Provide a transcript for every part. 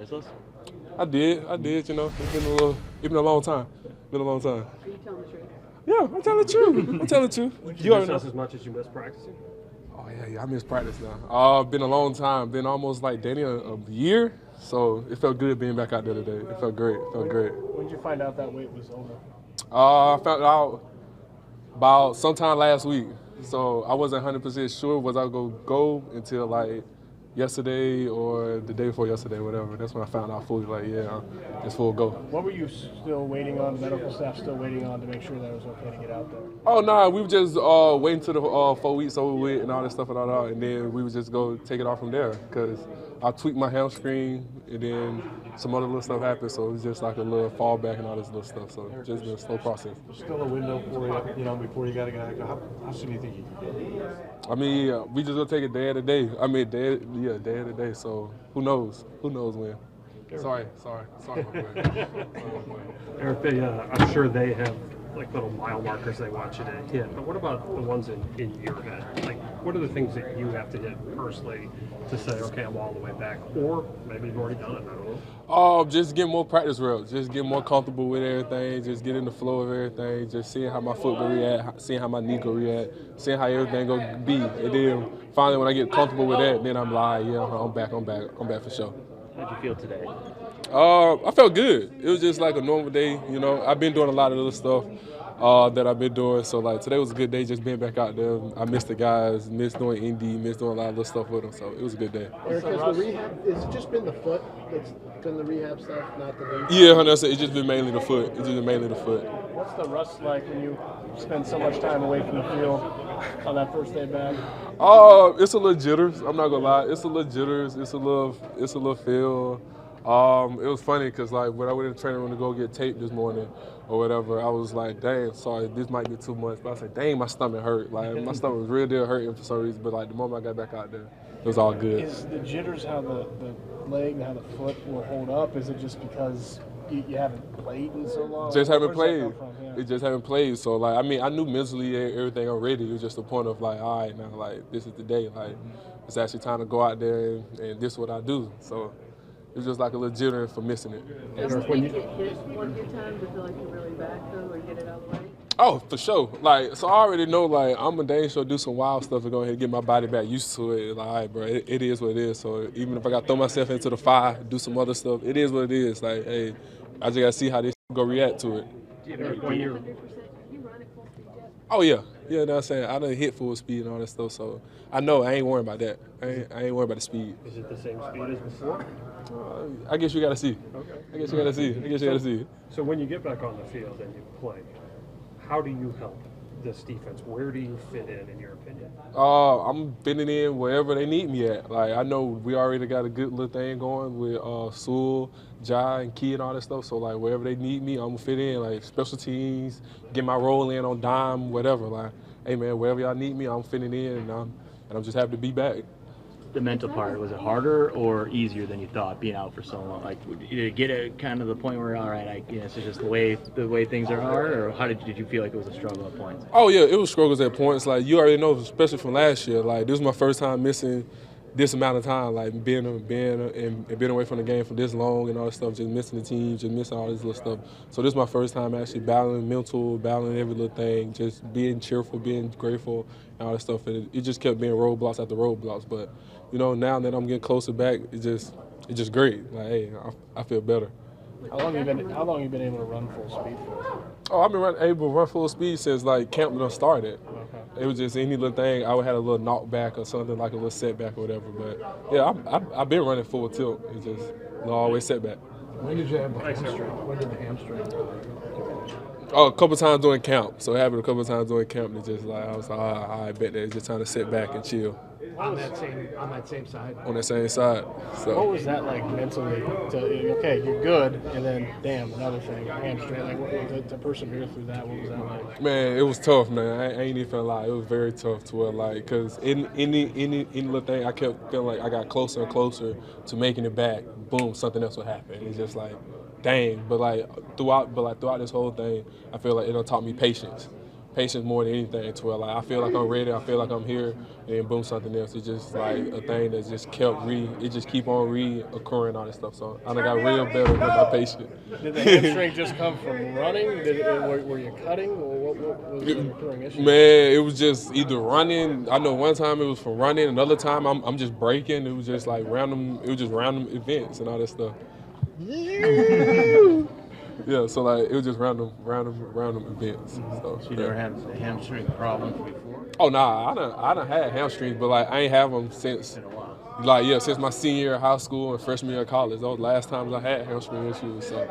Restless? I did. You know, it's been a long time. Been a long time. Are you telling the truth? Yeah, I'm telling the truth. I'm telling the truth. You miss us as much as you miss practicing? Oh yeah, I miss practice now. Been a long time. Been almost like Danny a year. So it felt good being back out there today. It felt great. When did you find out that weight was over? I found out about sometime last week. So I wasn't 100% sure was I gonna go until like yesterday or the day before yesterday, whatever. That's when I found out fully. Like, yeah, it's full go. What were you still waiting on, the medical staff still waiting on to make sure that it was okay to get out there? Oh no, we were just waiting till the 4 weeks over with and all that stuff and all that, and then we would just go take it off from there. Cause I tweaked my hamstring, and then some other little stuff happened, so it was just like a little fallback and all this little stuff. So just been a slow process. There's still a window for you, before you got to go. How soon do you think you can go? I mean, we just gonna take it day at a day. I mean, day at a day. So who knows? Who knows when? Sorry, my boy. Eric, I'm sure they have like little mile markers they want you to hit, but what about the ones in your head? Like, what are the things that you have to hit personally to say, okay, I'm all the way back, or maybe you've already done it, I don't know? Just get more practice reps, just get more comfortable with everything, just get in the flow of everything, just seeing how my foot go react, seeing how my knee go react, seeing how everything go be, and then finally when I get comfortable with that, then I'm like, yeah, I'm back for sure. How'd you feel today? I felt good. It was just like a normal day, you know. I've been doing a lot of other stuff that I've been doing, so like today was a good day just being back out there. I missed the guys, missed doing indie, missed doing a lot of other stuff with them, so it was a good day. Eric, has it just been the foot that's done the rehab stuff, not the knee? Yeah, 100%. It's just been mainly the foot. What's the rust like when you spend so much time away from the field on that first day back? It's a little jitters. I'm not gonna lie. It's a little jitters. It's a little feel. It was funny because like when I went in the training room to go get taped this morning or whatever, I was like, dang, sorry, this might be too much. But I said, dang, my stomach hurt. Like my stomach was real deal hurting for some reason. But like the moment I got back out there, it was all good. Is the jitters how the leg and how the foot will hold up? Is it just because you haven't played in so long? Just haven't played. Yeah. It just haven't played. So like, I mean, I knew mentally everything already. It was just the point of like, all right, now like this is the day. Like it's actually time to go out there and this is what I do. So it was just like a little jittering for missing it. Does it take get hit one good time to feel like you're really back though, or get it out of the way? Oh, for sure. Like, so I already know, like, I'm a dang sure do some wild stuff and go ahead and get my body back used to it. Like, all right, bro, it is what it is. So even if I got to throw myself into the fire, do some other stuff, it is what it is. Like, hey, I just got to see how this go react to it. When you're 100%. You run at full speed yet? Oh, yeah. Yeah, you know what I'm saying? I done hit full speed and all that stuff, so I know I ain't worried about that. I ain't worried about the speed. Is it the same speed as before? I guess you got to see. Okay. I guess you got to see. So when you get back on the field and you play, how do you help this defense? Where do you fit in your opinion? I'm fitting in wherever they need me at. Like I know we already got a good little thing going with Sewell, Jai, and Key and all that stuff. So like wherever they need me, I'm gonna fit in. Like special teams, get my role in on dime, whatever. Like, hey man, wherever y'all need me, I'm fitting in, and I'm just happy to be back. The mental part, was it harder or easier than you thought being out for so long? Like, did it get a kind of the point where, all right, it's just the way things are, or how did you feel like it was a struggle at points? Oh yeah, it was struggles at points. Like you already know, especially from last year. Like this was my first time missing this amount of time, like being away from the game for this long and all this stuff, just missing the team, just missing all this little stuff. So this is my first time actually battling mental, battling every little thing, just being cheerful, being grateful, and all that stuff. And it just kept being roadblocks after roadblocks. But you know, now that I'm getting closer back, it's just great. Like, hey, I feel better. How long have you been able to run full speed for? Oh, I've been able to run full speed since like camp done started. Okay. It was just any little thing. I would have a little knockback or something, like a little setback or whatever. But yeah, I've been running full tilt. It's just always setback. When did you have the hamstring? When did the hamstring? Oh, a couple times during camp. So it happened a couple times during camp. It's just like I was like, I bet that it's just trying to sit back and chill. On that same side. On that same side. So. What was that like mentally? Okay, you're good, and then damn, another thing, hamstring. Like to persevere through that. What was that like? Man, it was tough, man. I ain't even gonna lie. It was very tough to where like, cause in any little thing, I kept feeling like I got closer and closer to making it back. Boom, something else would happen. It's just like, dang. But throughout this whole thing, I feel like it done taught me patience. patience more than anything. To where like I feel like I'm ready, I feel like I'm here, and then boom, something else. It's just like a thing that just it just keep on reoccurring, all this stuff. So I done got real better with my patience. Did the hamstring just come from running? Were you cutting, or what was the recurring issue? Man, it was just either running. I know one time it was from running. Another time I'm just breaking. It was just like random. It was just random events and all that stuff. Yeah, so like it was just random events. So You never had hamstring problems before? oh nah, I done had hamstrings, but like I ain't have them since since my senior year of high school and freshman year of college. Those last times I had hamstring issues, so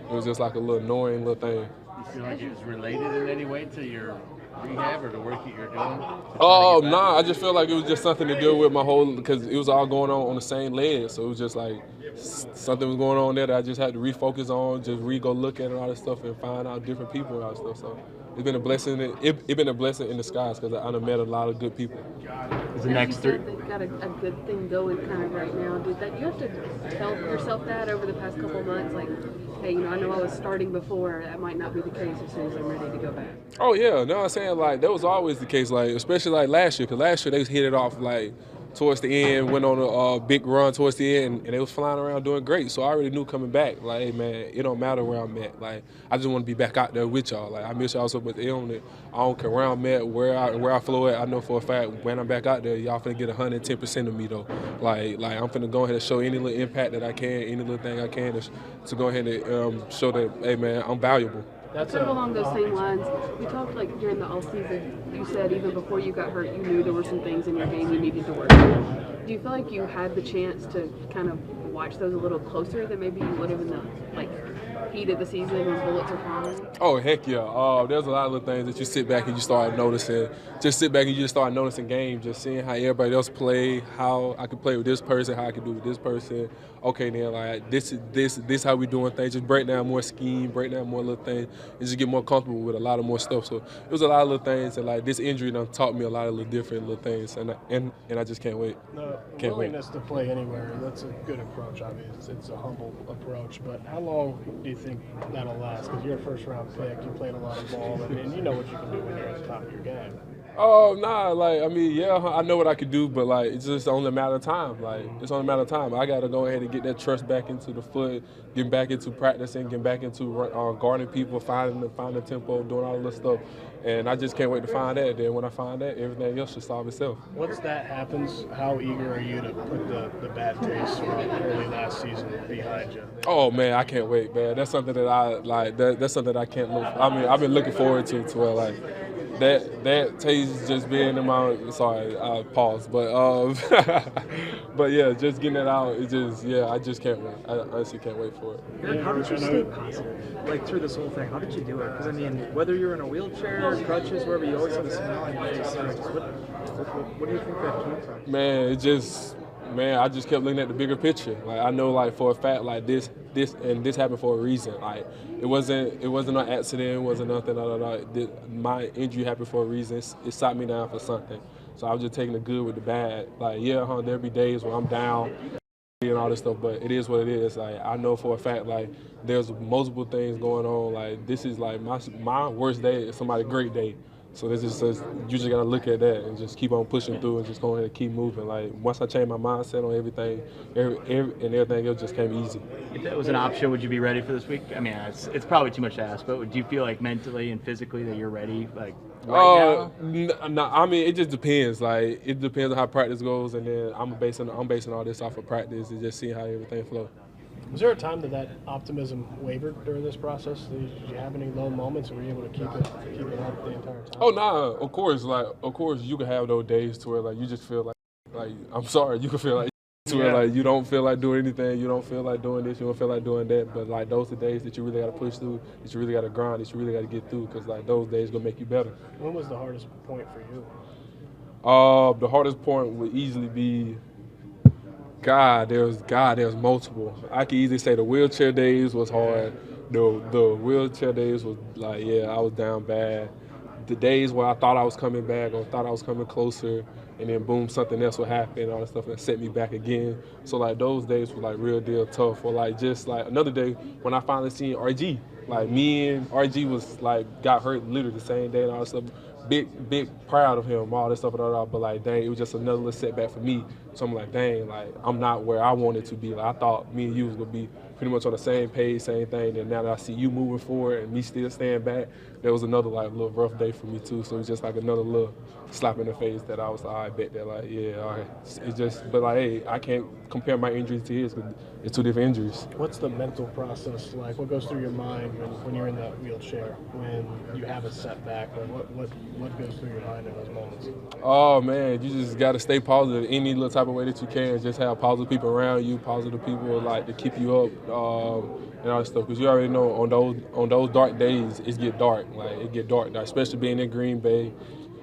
it was just like a little annoying little thing. You feel like it was related in any way to your rehab or the work that you're doing? Oh nah, I just feel like it was just something to deal with my whole because it was all going on the same leg, so it was just like something was going on there that I just had to refocus on, just go look at and all this stuff and find out different people and all this stuff. So it's been a blessing. It's been a blessing in disguise because I done met a lot of good people. The next three. They've got a good thing going kind of right now. Did that? You have to tell yourself that over the past couple of months, like, hey, I know I was starting before. That might not be the case as soon as I'm ready to go back. Oh yeah, no, I'm saying like that was always the case, like especially like last year, because last year they hit it off like towards the end, went on a big run towards the end, and they was flying around doing great. So I already knew coming back, like, hey man, it don't matter where I'm at. Like I just want to be back out there with y'all. Like I miss y'all so much. I don't care where I'm at, where I flow at. I know for a fact when I'm back out there, y'all finna get 110% of me though. Like I'm finna go ahead and show any little impact that I can, any little thing I can to go ahead and show that, hey man, I'm valuable. That's sort of along those same lines. We talked like during the off season. You said even before you got hurt, you knew there were some things in your game you needed to work on. Do you feel like you had the chance to kind of watch those a little closer than maybe you would have in the heat of the season when bullets are flying? Oh heck yeah! There's a lot of little things that you sit back and you start noticing. Just sit back and you just start noticing games, just seeing how everybody else play, how I can play with this person, how I can do with this person. Okay, then like this how we doing things. Just break down more scheme, break down more little things, and just get more comfortable with a lot of more stuff. So it was a lot of little things, and like this injury done taught me a lot of little different little things, and I just can't wait. The Can't wait. willingness to play anywhere, that's a good approach. I mean, it's a humble approach, but how long do you think that'll last? Because you're a first-round pick, you played a lot of ball, and you know what you can do when you're at the top of your game. Oh nah, like I mean, yeah, I know what I could do, but like it's just only a matter of time. Like it's only a matter of time. I gotta go ahead and get that trust back into the foot, getting back into practicing, getting back into guarding people, finding the tempo, doing all this stuff, and I just can't wait to find that. Then when I find that, everything else should solve itself. Once that happens, how eager are you to put the bad taste from early last season behind you? Oh man, I can't wait, man. That's something that I like. That's something that I can't look. I mean, I've been looking forward to where like. That taste just being in my pause, but but yeah, just getting it out. It just I just can't wait. I honestly can't wait for it. Eric, how did you stay positive, like through this whole thing? How did you do it? Because I mean, whether you're in a wheelchair, crutches, wherever, you always have a smile on your face. What do you think that came from? Man, I just kept looking at the bigger picture. Like I know, like for a fact, like this happened for a reason. Like it wasn't an accident. It wasn't nothing. My injury happened for a reason. It stopped me down for something. So I was just taking the good with the bad. Like there'll be days where I'm down and all this stuff, but it is what it is. Like I know for a fact, like there's multiple things going on. Like this is like my worst day is somebody's great day. So this is just, you just gotta look at that and just keep on pushing through and just go ahead and keep moving. Like once I changed my mindset on everything, everything else just came easy. If that was an option, would you be ready for this week? I mean, it's probably too much to ask, but do you feel like mentally and physically that you're ready, like right now? No, I mean it just depends. Like it depends on how practice goes, and then I'm basing all this off of practice and just seeing how everything flows. Was there a time that optimism wavered during this process? Did you have any low moments, or were you able to keep it up the entire time? Oh nah, of course. Like of course you can have those days to where like you just feel like I'm sorry, you can feel like to where like you don't feel like doing anything, you don't feel like doing this, you don't feel like doing that. But like those are the days that you really got to push through, that you really got to grind, that you really got to get through, because like those days gonna make you better. When was the hardest point for you? The hardest point would easily be. There's multiple. I can easily say the wheelchair days was hard. The wheelchair days was like, I was down bad. The days where I thought I was coming back or thought I was coming closer, and then boom, something else would happen, all that stuff, and set me back again. So like those days were like real deal tough. Or like just like another day when I finally seen RG, like me and RG was like got hurt literally the same day and all that stuff. Big proud of him, all this stuff, but like dang, it was just another little setback for me. So I'm like, dang, like I'm not where I wanted to be. Like I thought me and you was gonna be pretty much on the same page, same thing. And now that I see you moving forward and me still staying back, there was another like little rough day for me too. So it was just like another little slap in the face that I was like, I bet that like, yeah, all right. It's just, but like, hey, I can't compare my injuries to his because it's two different injuries. What's the mental process like? What goes through your mind when you're in that wheelchair, when you have a setback? Or what goes through your mind in those moments? Oh man, you just gotta stay positive any little type of way that you can. Just have positive people around you, positive people like to keep you up, and all that stuff. Because you already know on those dark days, it get dark. Like it get dark, especially being in Green Bay.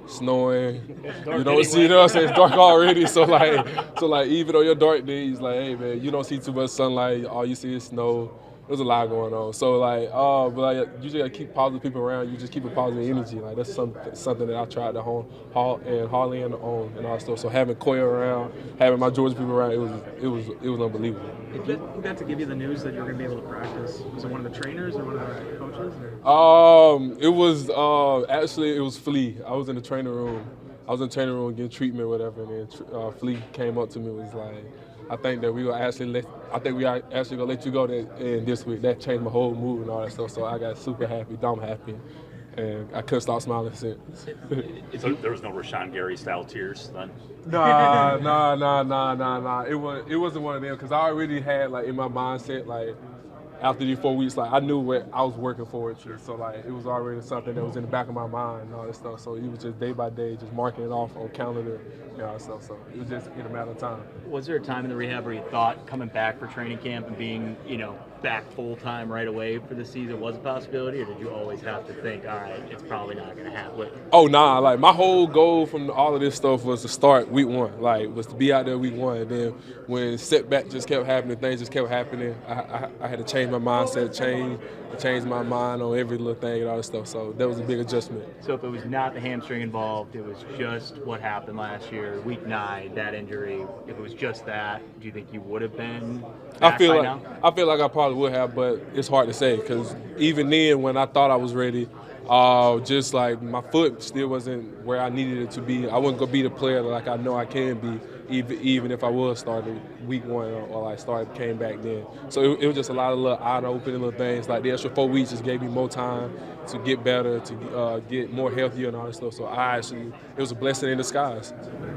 Snowing, you don't see it. It's dark already. So like even on your dark days, like hey man, you don't see too much sunlight. All you see is snow. There's a lot going on. So like, but like you just gotta keep positive people around. You just keep a positive energy. Like that's something that I tried to haul in on and all that stuff. So having Koya around, having my Georgia people around, it was unbelievable. Who got to give you the news that you were going to be able to practice? Was it one of the trainers or one of the coaches? It was actually it was Flea. I was in the training room. Getting treatment, or whatever, and then Flea came up to me and was like, I think we are actually gonna let you go this week. That changed my whole mood and all that stuff. So I got super happy, dumb happy, and I couldn't stop smiling since. So there was no Rashawn Gary style tears then? Nah. It wasn't one of them because I already had like in my mindset like after these 4 weeks, like I knew what I was working forward to. So like it was already something that was in the back of my mind and all that stuff. So it was just day by day, just marking it off on calendar and all that stuff. So it was just in a matter of time. Was there a time in the rehab where you thought coming back for training camp and being, back full time right away for the season was a possibility, or did you always have to think, all right, it's probably not going to happen? Oh nah, like my whole goal from all of this stuff was to start week one, like was to be out there week one. And then when setback just kept happening, things just kept happening, I had to change my mindset, change my mind on every little thing and all this stuff. So that was a big adjustment. So if it was not the hamstring involved, it was just what happened last year, week 9, that injury. If it was just that, do you think you would have been back by now? I feel like I probably would have, but it's hard to say because even then when I thought I was ready, just like my foot still wasn't where I needed it to be. I wasn't gonna be the player like I know I can be, even if I was started week 1 or like came back then. So it was just a lot of little eye-opening little things. Like the extra 4 weeks just gave me more time to get better, to get more healthier and all that stuff. So it was a blessing in disguise.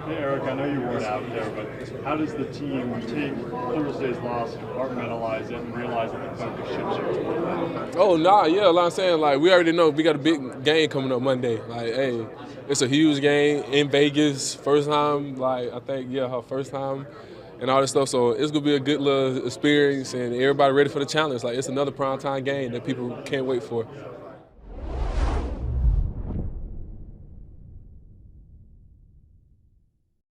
Hey Eric, I know you weren't out there, but how does the team take Thursday's loss, compartmentalize it, and realize that the focus shifts you? Oh nah, yeah, like I'm saying, like we already know we got a big game coming up Monday. Like, hey, it's a huge game in Vegas, first time. Like I think, her first time, and all this stuff. So it's gonna be a good little experience, and everybody ready for the challenge. Like it's another primetime game that people can't wait for.